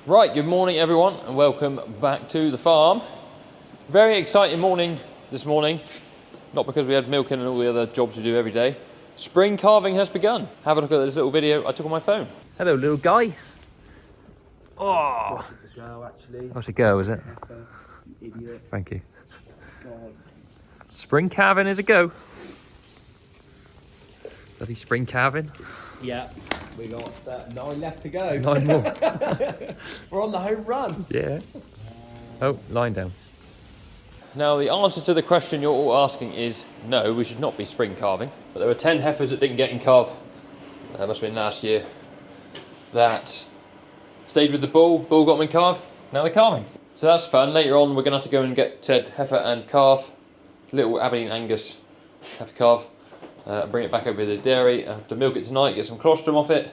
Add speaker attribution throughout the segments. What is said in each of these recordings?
Speaker 1: Right, good morning everyone and welcome back to the farm. Very exciting morning this morning, not because we had milking and all the other jobs we do every day. Spring calving has begun. Have a look at this little video I took on my phone. Hello little guy. Oh,
Speaker 2: It's a girl, actually.
Speaker 1: that's a girl, is it?
Speaker 2: You idiot.
Speaker 1: Thank you.
Speaker 2: God.
Speaker 1: Spring calving is a go. Bloody spring calving.
Speaker 2: Yeah, we got 9 left to go.
Speaker 1: 9 more.
Speaker 2: We're on the home run.
Speaker 1: Yeah. Oh, lying down. Now the answer to the question you're all asking is no, we should not be spring calving. But there were 10 heifers that didn't get in calve, must have been last year, that stayed with the bull got them in calve, now they're calving. So that's fun. Later on we're going to have to go and get heifer and calf, little Aberdeen Angus heifer calf, and bring it back over to the dairy. I have to milk it tonight, get some colostrum off it,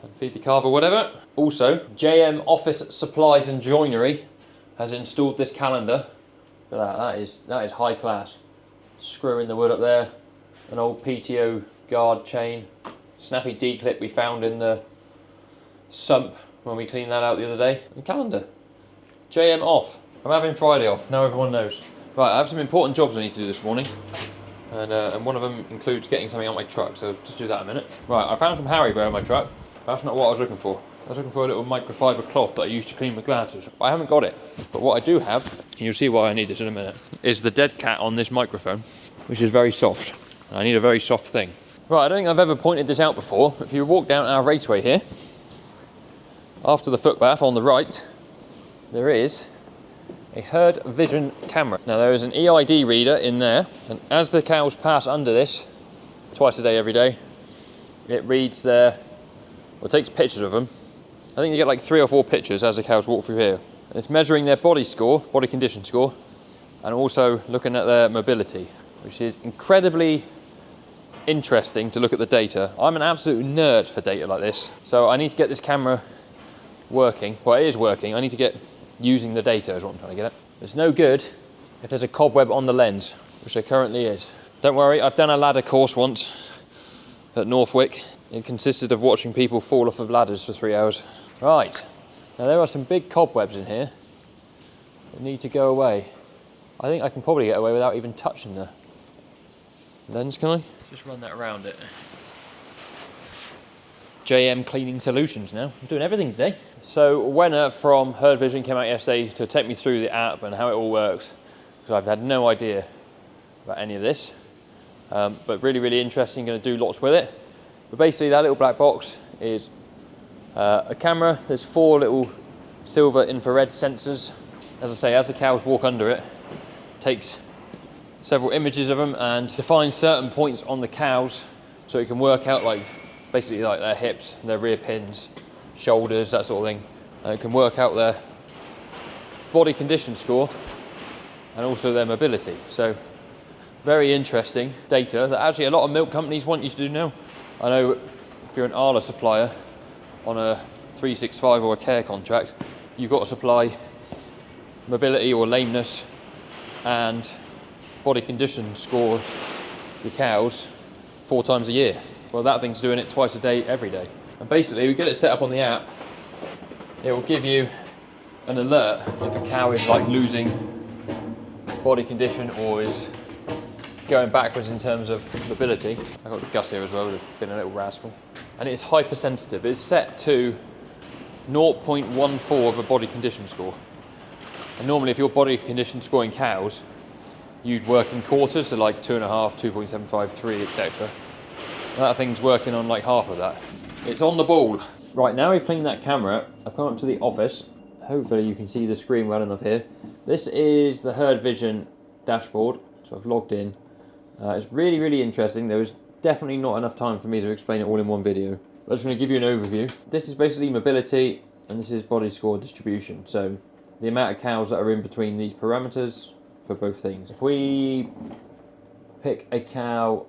Speaker 1: and feed the calf or whatever. Also, JM Office Supplies and Joinery has installed this calendar. Look at that, that is high class. Screwing the wood up there, an old PTO guard chain, snappy D-clip we found in the sump when we cleaned that out the other day, and calendar. JM off. I'm having Friday off, now everyone knows. Right, I have some important jobs I need to do this morning, and one of them includes getting something on my truck, so just do that in a minute. Right, I found some Haribo in my truck. That's not what I was looking for. I was looking for a little microfiber cloth that I use to clean my glasses. I haven't got it, but what I do have, and you'll see why I need this in a minute, is the dead cat on this microphone, which is very soft. I need a very soft thing. Right, I don't think I've ever pointed this out before. If you walk down our raceway here, after the footpath on the right, there is a herd vision camera. Now there is an EID reader in there, and as the cows pass under this, twice a day, every day, it reads their, well, it takes pictures of them. I think you get like 3 or 4 pictures as the cows walk through here. And it's measuring their body score, body condition score, and also looking at their mobility, which is incredibly interesting to look at the data. I'm an absolute nerd for data like this, so I need to get this camera working. Well, it is working. I need to get using the data is what I'm trying to get at. It's no good if there's a cobweb on the lens, which there currently is. Don't worry, I've done a ladder course once at Northwick. It consisted of watching people fall off of ladders for 3 hours. Right, now there are some big cobwebs in here that need to go away. I think I can probably get away without even touching the lens, can I? Just run that around it. JM Cleaning Solutions now. I'm doing everything today. So Wenner from Herd Vision came out yesterday to take me through the app and how it all works, because I've had no idea about any of this. But really, really interesting, going to do lots with it. But basically that little black box is a camera. There's 4 little silver infrared sensors. As I say, as the cows walk under it, takes several images of them and defines certain points on the cows, so it can work out like basically like their hips, their rear pins, shoulders, that sort of thing. And it can work out their body condition score and also their mobility. So very interesting data that actually a lot of milk companies want you to do now. I know if you're an Arla supplier on a 365 or a care contract, you've got to supply mobility or lameness and body condition score the cows 4 times a year. Well, that thing's doing it twice a day, every day. And basically, we get it set up on the app, it will give you an alert if a cow is like losing body condition or is going backwards in terms of mobility. I've got Gus here as well, who's been a little rascal. And it's hypersensitive. It's set to 0.14 of a body condition score. And normally if your body condition score in cows, you'd work in quarters, so like 2.5, 2.75, 3, etc. That thing's working on like half of that. It's on the ball. Right, now we've cleaned that camera, I've come up to the office. Hopefully you can see the screen well enough here. This is the Herd Vision dashboard, so I've logged in. It's really, really interesting. There was definitely not enough time for me to explain it all in one video. But I'm just going to give you an overview. This is basically mobility, and this is body score distribution. So the amount of cows that are in between these parameters for both things. If we pick a cow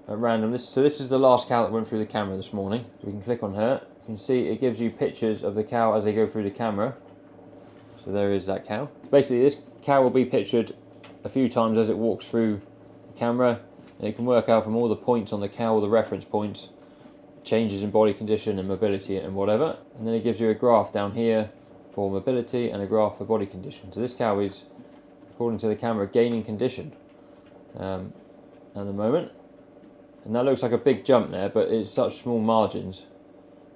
Speaker 1: at random, so this is the last cow that went through the camera this morning. We can click on her. You can see it gives you pictures of the cow as they go through the camera. So there is that cow. Basically this cow will be pictured a few times as it walks through the camera, and it can work out from all the points on the cow, all the reference points, changes in body condition and mobility and whatever. And then it gives you a graph down here for mobility and a graph for body condition. So this cow is, according to the camera, gaining condition at the moment. And that looks like a big jump there, but it's such small margins.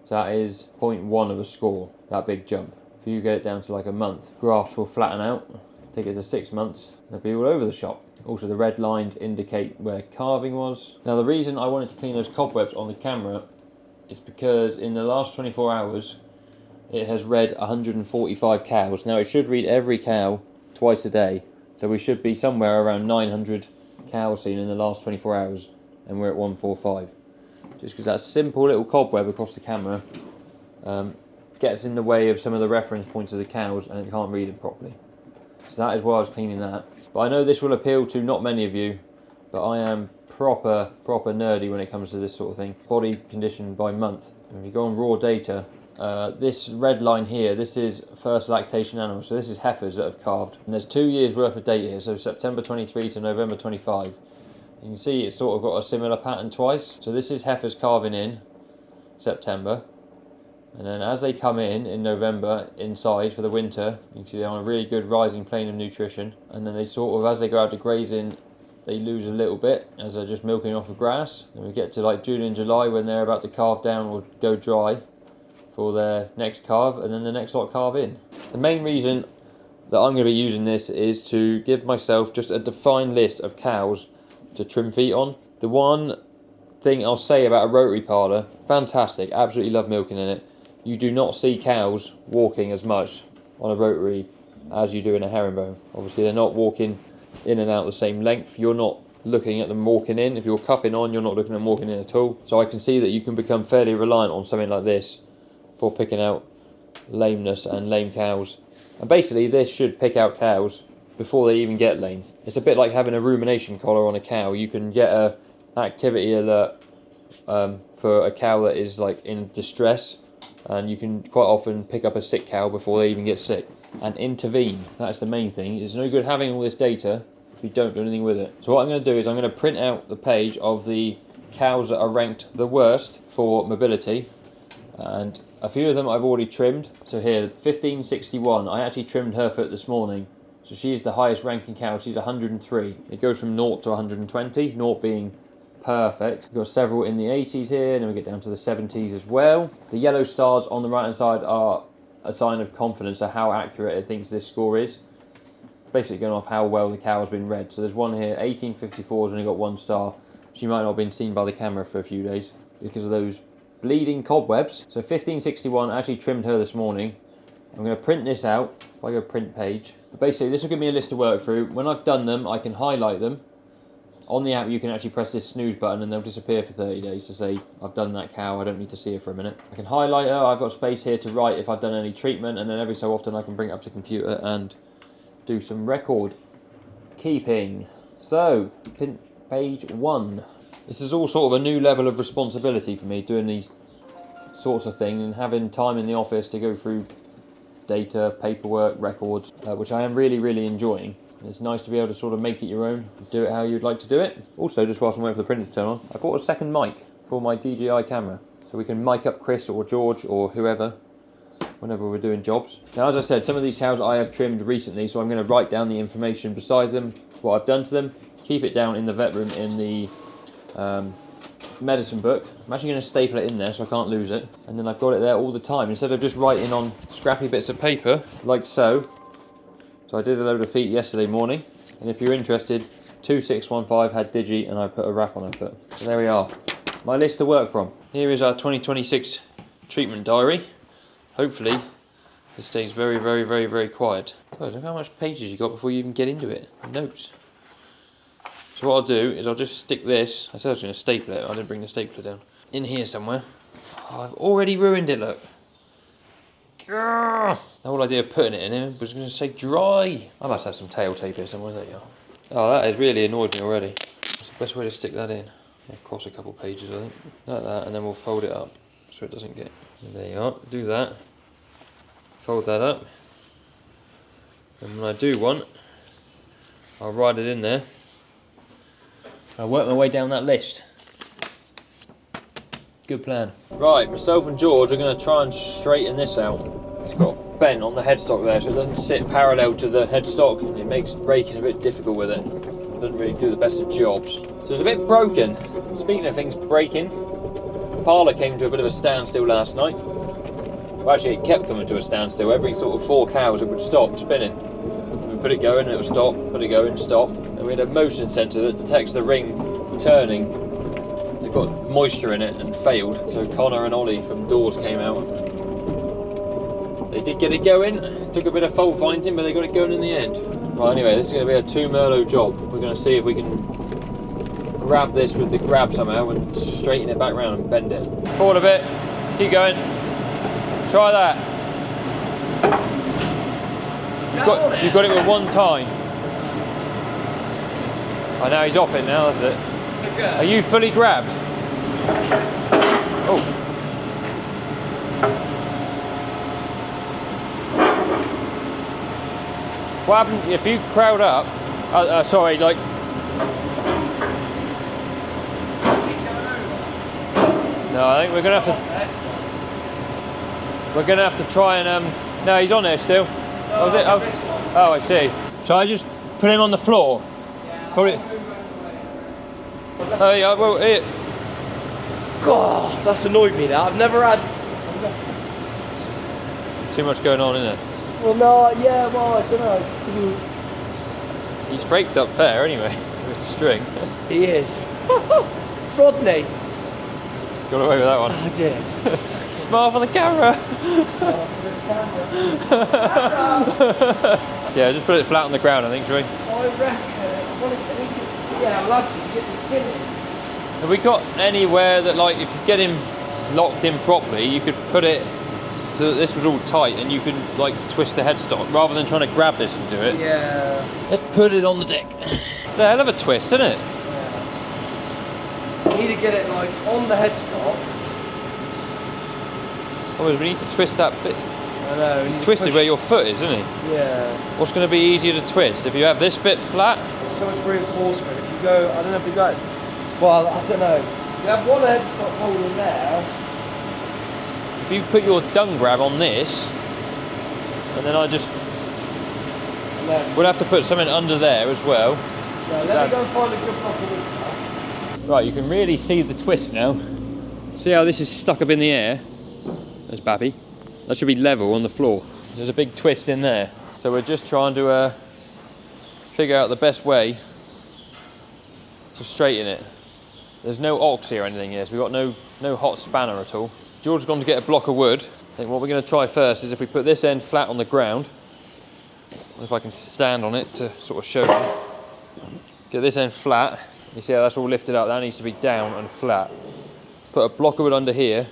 Speaker 1: So that is 0.1 of a score, that big jump. If you get it down to like a month, graphs will flatten out. Take it to 6 months, they'll be all over the shop. Also the red lines indicate where calving was. Now the reason I wanted to clean those cobwebs on the camera is because in the last 24 hours, it has read 145 cows. Now it should read every cow twice a day. So we should be somewhere around 900 cows seen in the last 24 hours. And we're at 145. Just because that simple little cobweb across the camera gets in the way of some of the reference points of the cows and it can't read it properly. So that is why I was cleaning that. But I know this will appeal to not many of you, but I am proper nerdy when it comes to this sort of thing. Body condition by month. If you go on raw data, this red line here, this is first lactation animals. So this is heifers that have calved. And there's 2 years worth of data here, so September 23 to November 25. You can see it's sort of got a similar pattern twice. So this is heifers calving in September. And then as they come in November inside for the winter, you can see they're on a really good rising plane of nutrition. And then they sort of, as they go out to grazing, they lose a little bit as they're just milking off of grass. And we get to like June and July when they're about to calve down or go dry for their next calve, and then the next lot calve in. The main reason that I'm going to be using this is to give myself just a defined list of cows to trim feet on. The one thing I'll say about a rotary parlour, fantastic, absolutely love milking in it. You do not see cows walking as much on a rotary as you do in a herringbone. Obviously they're not walking in and out the same length. You're not looking at them walking in. If you're cupping on, you're not looking at them walking in at all. So I can see that you can become fairly reliant on something like this for picking out lameness and lame cows. And basically this should pick out cows before they even get lame. It's a bit like having a rumination collar on a cow. You can get a activity alert for a cow that is like in distress, and you can quite often pick up a sick cow before they even get sick and intervene. That's the main thing. It's no good having all this data if you don't do anything with it. So what I'm going to do is I'm going to print out the page of the cows that are ranked the worst for mobility, and a few of them I've already trimmed. So here, 1561, I actually trimmed her foot this morning. So she is the highest ranking cow. She's 103. It goes from 0 to 120, 0 being perfect. We've got several in the 80s here, and then we get down to the 70s as well. The yellow stars on the right hand side are a sign of confidence of how accurate it thinks this score is. Basically going off how well the cow has been read. So there's one here, 1854, has only got 1 star. She might not have been seen by the camera for a few days because of those bleeding cobwebs. So 1561, I actually trimmed her this morning. I'm going to print this out by your print page. But basically this will give me a list to work through. When I've done them, I can highlight them. On the app you can actually press this snooze button and they'll disappear for 30 days to say I've done that cow, I don't need to see her for a minute. I can highlight her, I've got space here to write if I've done any treatment, and then every so often I can bring it up to the computer and do some record keeping. So, page 1. This is all sort of a new level of responsibility for me, doing these sorts of things and having time in the office to go through data, paperwork, records, which I am really enjoying. And it's nice to be able to sort of make it your own, do it how you'd like to do it. Also, just whilst I'm waiting for the printer to turn on, I bought a second mic for my DJI camera, so we can mic up Chris or George or whoever whenever we're doing jobs. Now, as I said, some of these cows I have trimmed recently, so I'm going to write down the information beside them, what I've done to them, keep it down in the vet room in the medicine book. I'm actually going to staple it in there so I can't lose it, and then I've got it there all the time instead of just writing on scrappy bits of paper like so. So I did a load of feet yesterday morning, and if you're interested, 2615 had Digi and I put a wrap on her foot. So there we are, my list to work from. Here is our 2026 treatment diary. Hopefully it stays very quiet. God, look how much pages you got before you even get into it. Notes. So what I'll do is I'll just stick this, I said I was going to staple it, I didn't bring the stapler down, in here somewhere. Oh, I've already ruined it, look. The whole idea of putting it in here was going to say dry. I must have some tail tape here somewhere. There you are. Oh, that has really annoyed me already. What's the best way to stick that in? Yeah, cross a couple pages, I think. Like that, and then we'll fold it up so it doesn't get... There you are. Do that. Fold that up. And when I do one, I'll write it in there. I'll work my way down that list. Good plan. Right, myself and George are going to try and straighten this out. It's got bent on the headstock there, so it doesn't sit parallel to the headstock. It makes braking a bit difficult with it. Doesn't really do the best of jobs. So it's a bit broken. Speaking of things breaking, Parlor came to a bit of a standstill last night. Well, actually, it kept coming to a standstill. Every sort of 4 cows it would stop spinning. We put it going and it would stop, put it going, stop. And we had a motion sensor that detects the ring turning. It got moisture in it and failed. So Connor and Ollie from Doors came out. They did get it going. Took a bit of fault finding, but they got it going in the end. Well, anyway, this is going to be a 2 Merlot job. We're going to see if we can grab this with the grab somehow and straighten it back round and bend it. Forward a bit. Keep going. Try that. You've got it with one time. Oh, now he's off it now, that's it.
Speaker 2: Okay.
Speaker 1: Are you fully grabbed? Oh. What happened if you crowd up? Sorry, like. No, I think we're gonna have to. We're gonna have to try and. No, he's on there still.
Speaker 2: No,
Speaker 1: was it? Oh,
Speaker 2: this one.
Speaker 1: Oh, I see. Shall I just put him on the floor?
Speaker 2: Yeah.
Speaker 1: Put it. Oh yeah, well, it.
Speaker 2: God, that's annoyed me. That I've never had.
Speaker 1: Too much going on, isn't it?
Speaker 2: Well, no, yeah, well, I don't know. I just didn't.
Speaker 1: He's fraked up fair anyway with string.
Speaker 2: He is. Rodney.
Speaker 1: Got away with that one.
Speaker 2: I did.
Speaker 1: Smile for the camera. Yeah, just put it flat on the ground, I think, shall we?
Speaker 2: I reckon. Yeah, I'd love to get this pin in.
Speaker 1: Have we got anywhere that, like, if you get him locked in properly, you could put it so that this was all tight and you can, like, twist the headstock rather than trying to grab this and do it?
Speaker 2: Yeah.
Speaker 1: Let's put it on the deck. It's a hell of a twist, isn't it?
Speaker 2: Yeah. We need to get it, like, on the headstock.
Speaker 1: Oh, we need to twist that bit.
Speaker 2: I know.
Speaker 1: It's twisted where your foot is, isn't it?
Speaker 2: Yeah.
Speaker 1: What's going to be easier to twist? If you have this bit flat?
Speaker 2: There's so much reinforcement. If you go, I don't know if you go. Well, I don't know. You have one headstock hole in there.
Speaker 1: If you put your dung grab on this, and then I just... We'll have to put something under there as well.
Speaker 2: Yeah, let me go and find a good proper wood first.
Speaker 1: Right, you can really see the twist now. See how this is stuck up in the air? There's Babby. That should be level on the floor. There's a big twist in there. So we're just trying to figure out the best way to straighten it. There's no ox here or anything here, so we've got no hot spanner at all. George has gone to get a block of wood. I think what we're going to try first is if we put this end flat on the ground, if I can stand on it to sort of show you. Get this end flat. You see how that's all lifted up? That needs to be down and flat. Put a block of wood under here,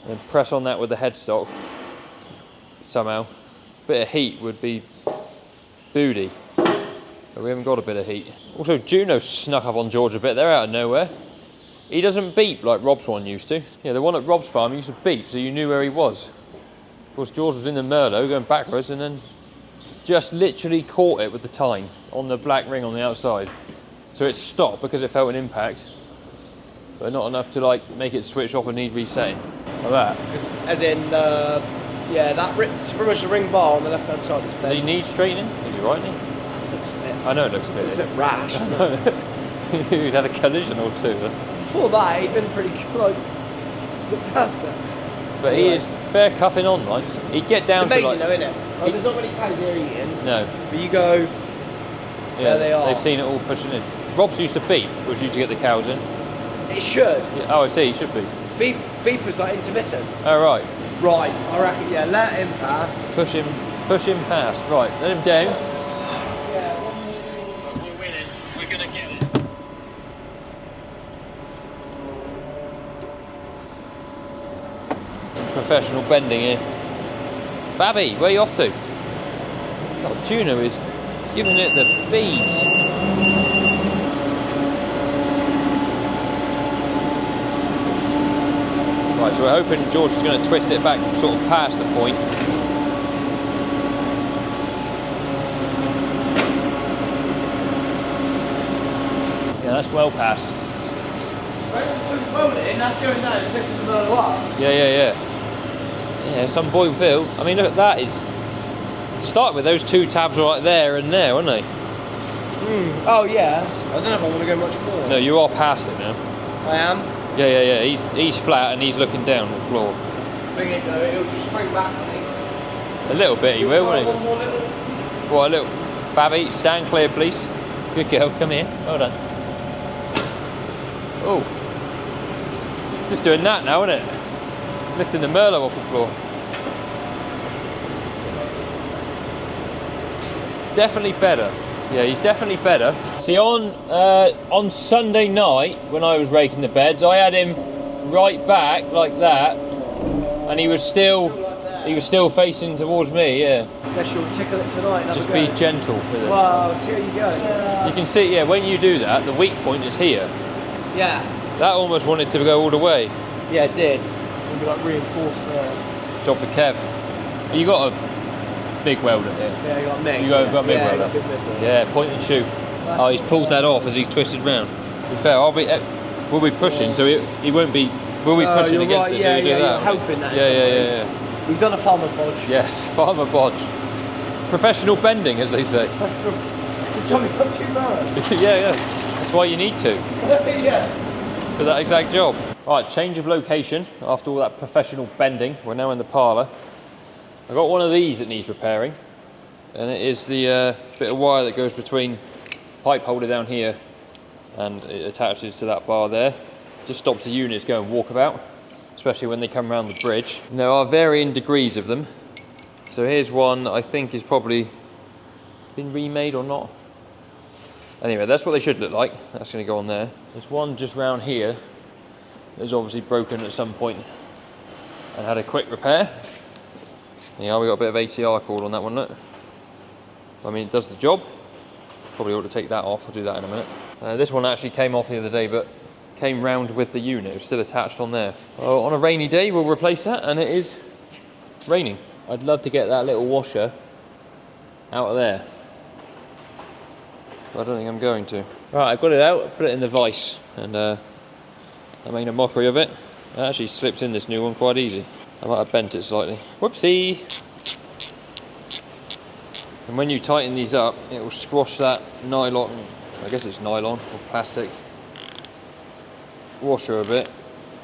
Speaker 1: and then press on that with the headstock. Somehow. A bit of heat would be booty. But we haven't got a bit of heat. Also, Juno snuck up on George a bit. They're out of nowhere. He doesn't beep like Rob's one used to. Yeah, the one at Rob's farm used to beep, so you knew where he was. Of course, George was in the Merlot going backwards and then just literally caught it with the tine on the black ring on the outside. So it stopped because it felt an impact, but not enough to like make it switch off and need resetting. Like that.
Speaker 2: As in, yeah, it's pretty much the ring bar on the left hand side.
Speaker 1: Does he need straightening? Is he right? Isn't he?
Speaker 2: It looks a bit.
Speaker 1: I know it looks a
Speaker 2: It's a
Speaker 1: bit.
Speaker 2: bit rash.
Speaker 1: He's had a collision or two.
Speaker 2: Before that, he'd been pretty good, like, looked after.
Speaker 1: But he is fair cuffing on, like. He'd get down
Speaker 2: It's amazing
Speaker 1: to like...
Speaker 2: though, isn't it? Like, there's not many cows here eating.
Speaker 1: No.
Speaker 2: But you go, there they are.
Speaker 1: They've seen it all pushing in. Rob's used to beep, which used to get the cows in.
Speaker 2: It should.
Speaker 1: Yeah, oh, I see, he should be.
Speaker 2: Beep was like intermittent.
Speaker 1: Oh, right.
Speaker 2: Right, I reckon, yeah, let him pass.
Speaker 1: Push him past. Right, let him down.
Speaker 2: Yeah,
Speaker 1: We're winning. We're going to get it. Professional bending here. Babby, where are you off to? God, Juno is giving it the bees. Right, so we're hoping George is going to twist it back sort of past the point. Yeah, that's well past.
Speaker 2: Who's rolling? That's going down. It's lifting the Merlot up.
Speaker 1: Yeah. Yeah, some boy Phil. I mean, look, that is To start with, those two tabs were like there and there, weren't they?
Speaker 2: Oh yeah. I don't know if I want to go much more.
Speaker 1: No, you are past it now.
Speaker 2: I am.
Speaker 1: Yeah. He's flat and he's looking down the floor.
Speaker 2: Thing is, though, it'll just spring back, I think.
Speaker 1: A little bit, he will, won't he?
Speaker 2: One more little.
Speaker 1: What, a little... Babby, stand clear, please. Good girl, come here. Well done. Oh. Just doing that now, isn't it? Lifting the Merlot off the floor. It's definitely better. Yeah, he's definitely better. See, on Sunday night, when I was raking the beds, I had him right back like that, and he was still facing towards me. Yeah.
Speaker 2: Guess you'll tickle it tonight.
Speaker 1: Just be gentle with it.
Speaker 2: Wow, see how you go.
Speaker 1: You can see, yeah, when you do that, the weak point is here.
Speaker 2: Yeah.
Speaker 1: That almost wanted to go all the way.
Speaker 2: Yeah, it did. It'll be like reinforced there.
Speaker 1: Job for Kev. You got a big welder there.
Speaker 2: Yeah, you got Mick.
Speaker 1: You got a big welder.
Speaker 2: Got a big welder.
Speaker 1: Yeah, point and shoot. Oh, he's pulled that off as he's twisted round. To be fair, we'll be pushing, so he won't be. We'll be pushing against it.
Speaker 2: Yeah,
Speaker 1: so you do that.
Speaker 2: you're helping that.
Speaker 1: Yeah.
Speaker 2: We've done a farmer bodge.
Speaker 1: Yes, farmer bodge. Professional bending, as they say.
Speaker 2: Good job, you got 2 hours.
Speaker 1: yeah. That's why you need to.
Speaker 2: Yeah.
Speaker 1: For that exact job. Right, change of location after all that professional bending. We're now in the parlour. I've got one of these that needs repairing, and it is the bit of wire that goes between pipe holder down here, and it attaches to that bar there. Just stops the units going walkabout, especially when they come around the bridge. And there are varying degrees of them. So here's one I think is probably been remade or not. Anyway, that's what they should look like. That's going to go on there. There's one just round here that's obviously broken at some point and had a quick repair. Yeah, we got a bit of ACR cord on that one, look. I mean, it does the job. Probably ought to take that off. I'll do that in a minute. This one actually came off the other day, but came round with the unit. It was still attached on there. On a rainy day, we'll replace that, and it is raining. I'd love to get that little washer out of there, but I don't think I'm going to. Right, I've got it out, put it in the vise, and I made a mockery of it. It actually slips in this new one quite easy. I might have bent it slightly. Whoopsie! And when you tighten these up, it will squash that nylon, I guess it's nylon or plastic, washer a bit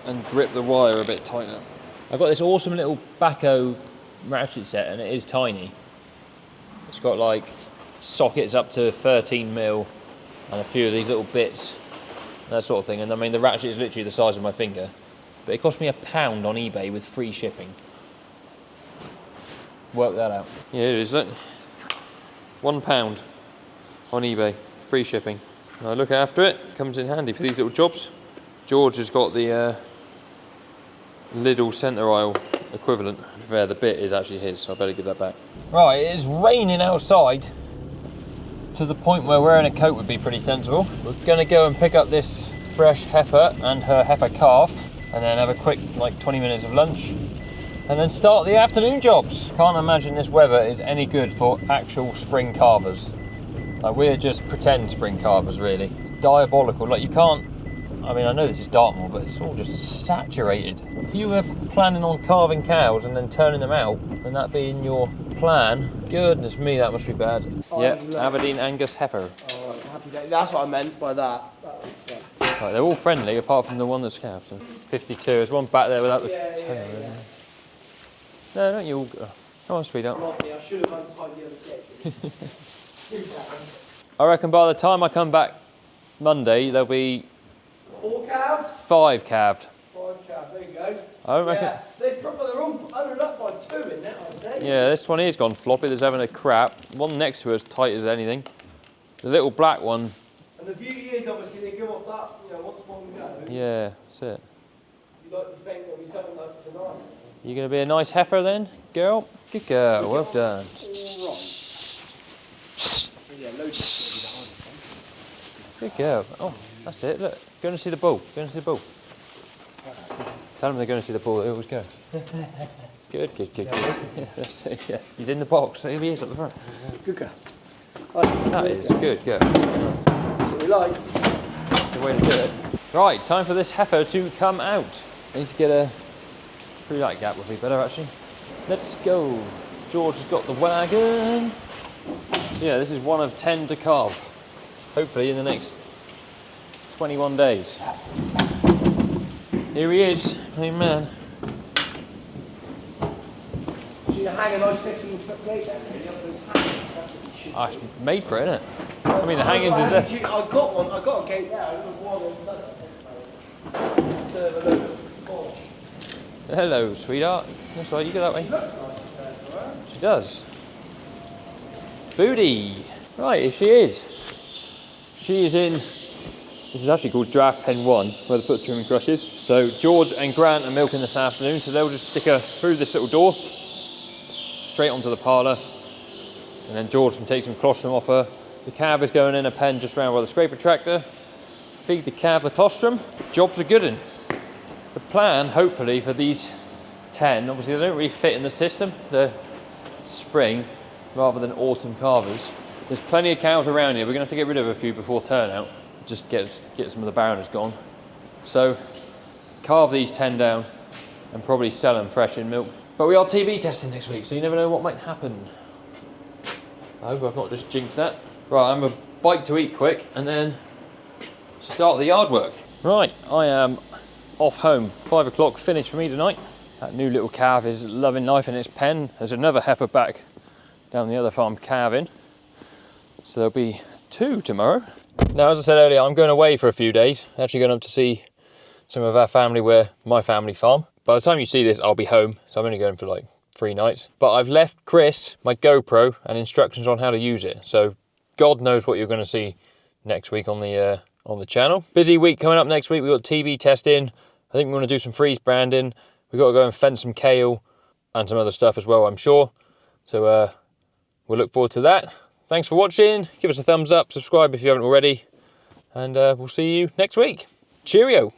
Speaker 1: and grip the wire a bit tighter. I've got this awesome little Baco ratchet set, and it is tiny. It's got like sockets up to 13mm and a few of these little bits, that sort of thing. And I mean, the ratchet is literally the size of my finger, but it cost me £1 on eBay with free shipping. Work that out. Yeah, it is, look. £1 on eBay, free shipping. And I look after it, comes in handy for these little jobs. George has got the Lidl centre aisle equivalent. There, the bit is actually his, so I better give that back. Right, it is raining outside to the point where wearing a coat would be pretty sensible. We're gonna go and pick up this fresh heifer and her heifer calf, and then have a quick, like 20 minutes of lunch, and then start the afternoon jobs. Can't imagine this weather is any good for actual spring carvers. Like, we're just pretend spring carvers, really. It's diabolical. Like, you can't, I mean, I know this is Dartmoor, but it's all just saturated. If you were planning on carving cows and then turning them out, and that being your plan, goodness me, that must be bad.
Speaker 2: Oh,
Speaker 1: yeah, Aberdeen Angus heifer.
Speaker 2: Oh, happy day. That's what I meant by that. Yeah.
Speaker 1: Right, they're all friendly, apart from the one that's calved. So 52, there's one back there without the tail.
Speaker 2: Yeah.
Speaker 1: No, don't you all go. Come on, sweetheart.
Speaker 2: I should have untied the other gate.
Speaker 1: I reckon by the time I come back Monday, there'll be
Speaker 2: 4 calved?
Speaker 1: 5 calved.
Speaker 2: 5 calved, there you go.
Speaker 1: I don't reckon.
Speaker 2: Yeah, they're all under up by 2 in that, I'd say.
Speaker 1: Yeah, this one here's gone floppy, there's having a crap. One next to her is tight as anything. The little black one.
Speaker 2: And the beauty is, obviously, they give off that, you know, once one goes.
Speaker 1: Yeah, that's it.
Speaker 2: You'd like to think there'll be something like tonight.
Speaker 1: You gonna be a nice heifer then, girl? Good girl, well done.
Speaker 2: Yeah,
Speaker 1: Good girl. Oh, that's it, look. Going to see the bull, going to see the bull. Tell them they're going to see the bull, they always go. Good. Yeah, that's it, yeah. He's in the box, here he is up the front.
Speaker 2: Good girl.
Speaker 1: That is good girl.
Speaker 2: That's what we like.
Speaker 1: That's the way to do it. Right, time for this heifer to come out. I need to get a... Through that gap would be better, actually. Let's go. George has got the wagon. So yeah, this is one of 10 to carve, hopefully in the next 21 days. Here he is, amen.
Speaker 2: You hang a nice 15-foot gate down there, the other is hangings, that's what you should do.
Speaker 1: Ah, it's made for it, isn't it? I mean, the hangings is there.
Speaker 2: I got one, I got a gate there, I don't know why they've done it. Serve a load of porch.
Speaker 1: Hello, sweetheart. That's right, you go that way.
Speaker 2: She looks nice there, alright?
Speaker 1: She does. Booty. Right, here she is. She is in, this is actually called Draft Pen 1, where the foot trimming crushes. So George and Grant are milking this afternoon, so they'll just stick her through this little door, straight onto the parlour, and then George can take some colostrum off her. The calf is going in a pen just round by the scraper tractor. Feed the calf the colostrum. Job's a good one. The plan, hopefully, for these 10, obviously they don't really fit in the system, the spring rather than autumn calvers. There's plenty of cows around here. We're going to have to get rid of a few before turnout, just get some of the barrenness gone. So carve these 10 down and probably sell them fresh in milk. But we are TB testing next week, so you never know what might happen. I hope I've not just jinxed that. Right, I'm a bite to eat quick and then start the yard work. Right, I am off home. 5 o'clock finish for me tonight. That new little calf is loving life in its pen. There's another heifer back down the other farm calving. So there'll be 2 tomorrow. Now, as I said earlier, I'm going away for a few days. Actually going up to see some of our family where my family farm. By the time you see this, I'll be home. So I'm only going for like 3 nights. But I've left Chris my GoPro and instructions on how to use it. So God knows what you're going to see next week on the channel. Busy week coming up next week. We've got TB testing. I think we want to do some freeze branding. We've got to go and fence some kale and some other stuff as well, I'm sure. So we'll look forward to that. Thanks for watching. Give us a thumbs up, subscribe if you haven't already, and we'll see you next week. Cheerio.